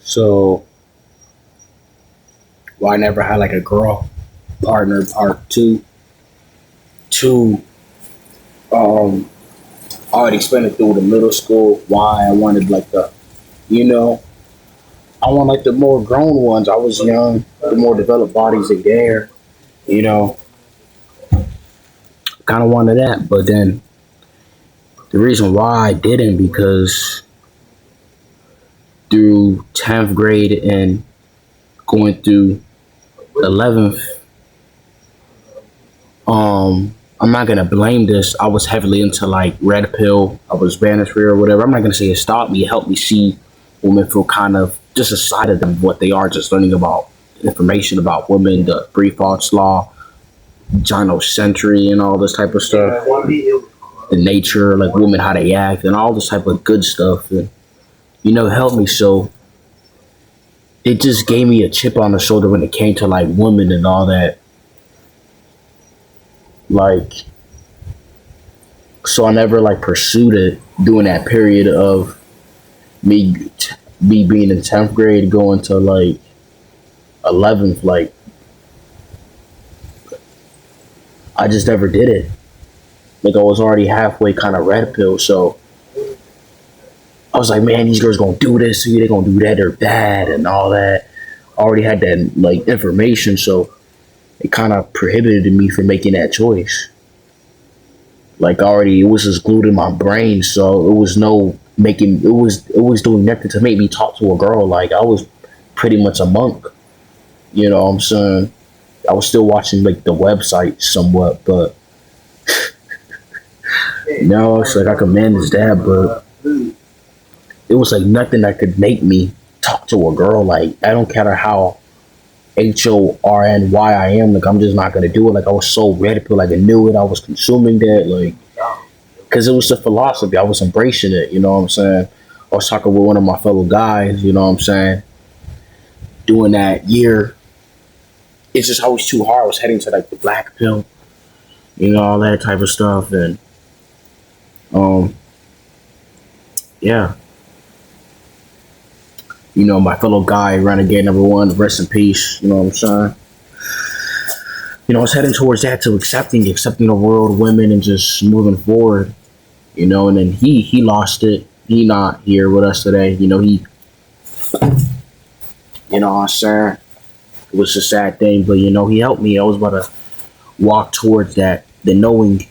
So, I never had like a girl partner. Part two, two. Um, I already explained it through the middle school why I wanted like you know, I want like the more grown ones. I was young, the more developed bodies are there. You know, kind of wanted that, but then the reason why I didn't because through 10th grade and going through 11th, I'm not gonna blame this. I was heavily into like red pill. I was banished or whatever. I'm not gonna say it stopped me. It helped me see women feel kind of just a side of them, what they are, just learning about information about women, the brief thoughts law, gynocentry, and all this type of stuff. The nature, like women, how they act, and all this type of good stuff. And it helped me. So it just gave me a chip on the shoulder when it came to like women and all that. Like, so I never like pursued it during that period of me me being in 10th grade going to like 11th. Like, I just never did it. Like, I was already halfway kind of red pill. So I was like, man, these girls gonna do this, they're gonna do that or that and all that. I already had that like information, so it kind of prohibited me from making that choice. Like, already it was just glued in my brain, so it was no making it was doing nothing to make me talk to a girl. Like, I was pretty much a monk. You know what I'm saying? I was still watching like the website somewhat, but no, it's like I could manage that, but it was like nothing that could make me talk to a girl. Like, I don't care how HORNY I am. Like, I'm just not gonna do it. Like, I was so ready to, like, I knew it. I was consuming that, like, because it was the philosophy. I was embracing it. You know what I'm saying? I was talking with one of my fellow guys. You know what I'm saying? Doing that year, it's just always too hard. I was heading to like the black pill, all that type of stuff, and um, yeah. My fellow guy, Renegade number one, rest in peace. You know what I'm saying? I was heading towards that to accepting the world, women, and just moving forward. And then he lost it. He not here with us today. What I'm saying? It was a sad thing, but he helped me. I was about to walk towards that, the knowing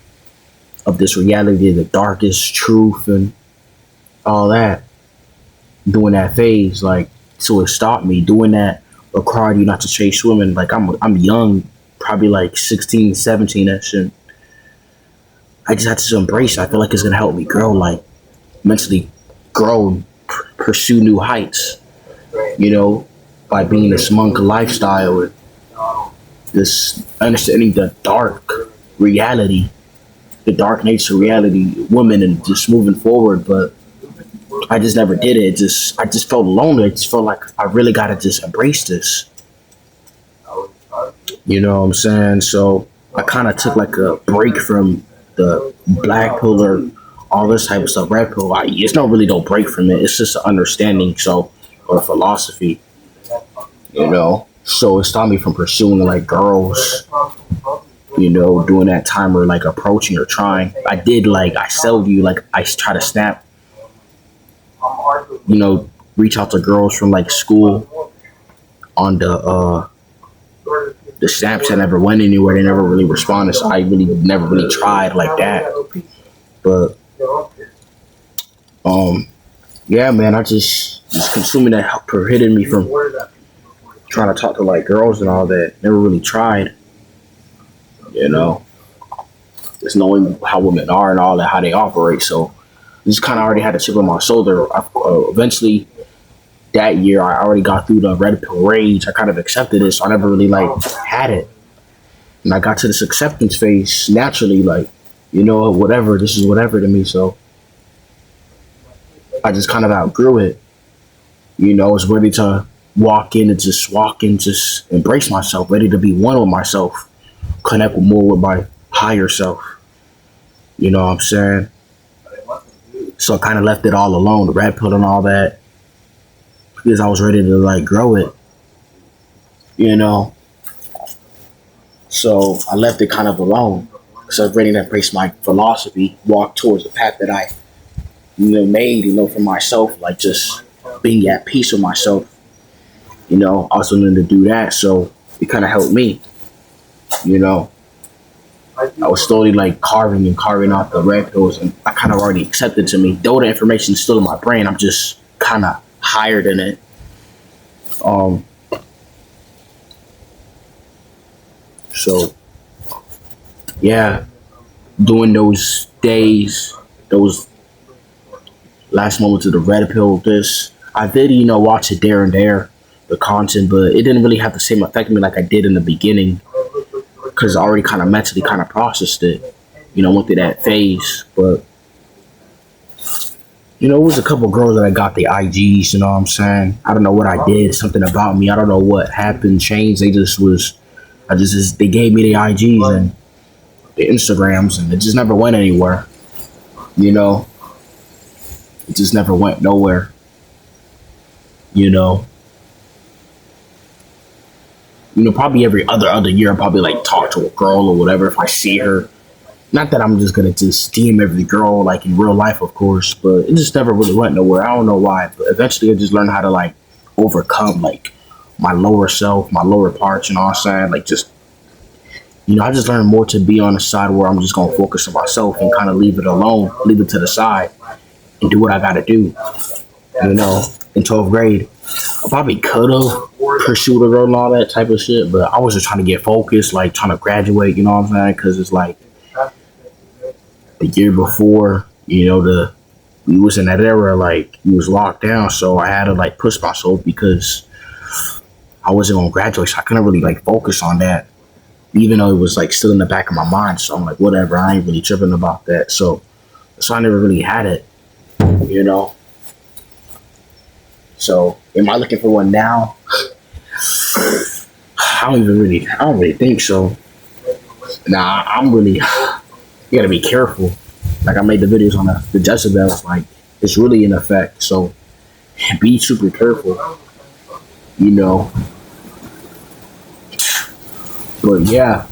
of this reality, the darkest truth, and all that. Doing that phase, like, so it stopped me. Doing that required you not to chase women. Like, I'm young, probably like 16, 17, that shit. I just had to embrace it. I feel like it's gonna help me grow, like, mentally grow and pursue new heights, by being this monk lifestyle and this understanding the dark reality, the dark nature reality, women, and just moving forward. But I just never did it. I just felt lonely. I just felt like I really gotta just embrace this. You know what I'm saying? So I kind of took like a break from the black pill or all this type of stuff. Red pill, it's not really no break from it. It's just an understanding, or philosophy. So it stopped me from pursuing like girls. Doing that time or like approaching or trying. I did, like, I sold you, like, I try to snap. Reach out to girls from like school on the snaps. That never went anywhere. They never really responded. So I really never really tried like that. But yeah, man, I just consuming that prohibited me from trying to talk to like girls and all that. Never really tried. Just knowing how women are and all that, how they operate. So just kind of already had a chip on my shoulder. Eventually, that year, I already got through the red pill rage. I kind of accepted it, so I never really like had it. And I got to this acceptance phase naturally, like, whatever. This is whatever to me. So I just kind of outgrew it. I was ready to walk in, just embrace myself, ready to be one with myself, connect with more with my higher self. You know what I'm saying? So I kind of left it all alone, the red pill and all that. because I was ready to like grow it, you know. So I left it kind of alone. So I was ready to embrace my philosophy, walk towards the path that I, made, for myself, like just being at peace with myself. I was willing to do that. So it kind of helped me, you know. I was slowly like carving and carving off the red pills, and I kind of already accepted to me. Though the information is still in my brain, I'm just kind of higher than it. Um, so yeah, during those days, those last moments of the red pill, this I did, watch it there and there, the content, but it didn't really have the same effect on me like I did in the beginning because I already kind of mentally kind of processed it, went through that phase. But it was a couple girls that I got the IGs. You know what I'm saying? I don't know what I did, something about me. I don't know what happened, changed. They gave me the IGs and the Instagrams, and it just never went anywhere. You know, it just never went nowhere. You know, probably every other year, I probably like talk to a girl or whatever if I see her. Not that I'm just gonna just DM every girl like in real life, of course, but it just never really went nowhere. I don't know why, but eventually I just learned how to like overcome like my lower self, my lower parts, and all that. Saying like just I just learned more to be on the side where I'm just gonna focus on myself and kind of leave it alone, leave it to the side, and do what I gotta do. In 12th grade, I probably could have pursued a girl and all that type of shit, but I was just trying to get focused, like trying to graduate. You know what I'm saying? Because it's like the year before, we was in that era, like we was locked down, so I had to like push myself because I wasn't gonna graduate, so I couldn't really like focus on that, even though it was like still in the back of my mind. So I'm like, whatever, I ain't really tripping about that. So I never really had it, you know. So am I looking for one now? I don't really think so. Nah, I'm really, you gotta be careful. Like I made the videos on the Jezebels, like it's really in effect. So be super careful, you know. But yeah,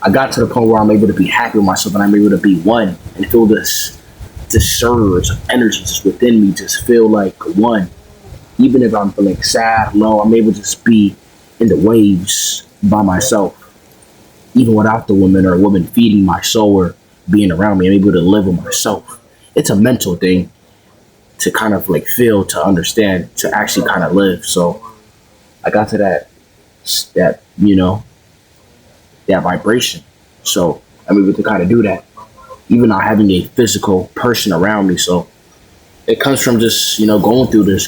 I got to the point where I'm able to be happy with myself and I'm able to be one and feel this surge of energy just within me, just feel like one. Even if I'm feeling sad, low, I'm able to just be in the waves by myself. Even without the woman or a woman feeding my soul or being around me, I'm able to live with myself. It's a mental thing to kind of like feel, to understand, to actually kind of live. So I got to that that vibration. So I'm able to kind of do that, even not having a physical person around me. So it comes from just, going through this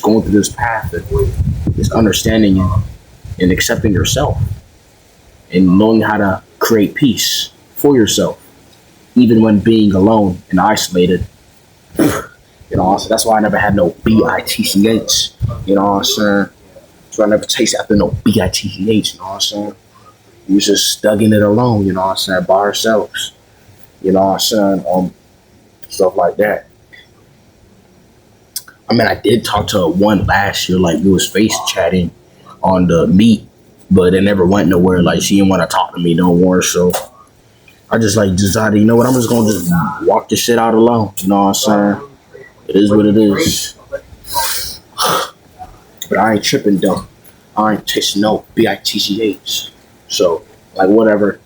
path and just understanding and accepting yourself and knowing how to create peace for yourself, even when being alone and isolated. So that's why I never had no BITCH, you know what I'm saying? So I never chased after no BITCH, you know what I'm saying? We was just stuck in it alone, you know what I'm saying, by ourselves, you know what I'm saying, stuff like that. I mean, I did talk to one last year, like we was face chatting on the meet, but it never went nowhere. Like she didn't want to talk to me no more, so I just like decided, you know what, I'm just gonna just walk this shit out alone. You know what I'm saying? It is what it is. But I ain't tripping though. I ain't chasing no BITCH. So like whatever.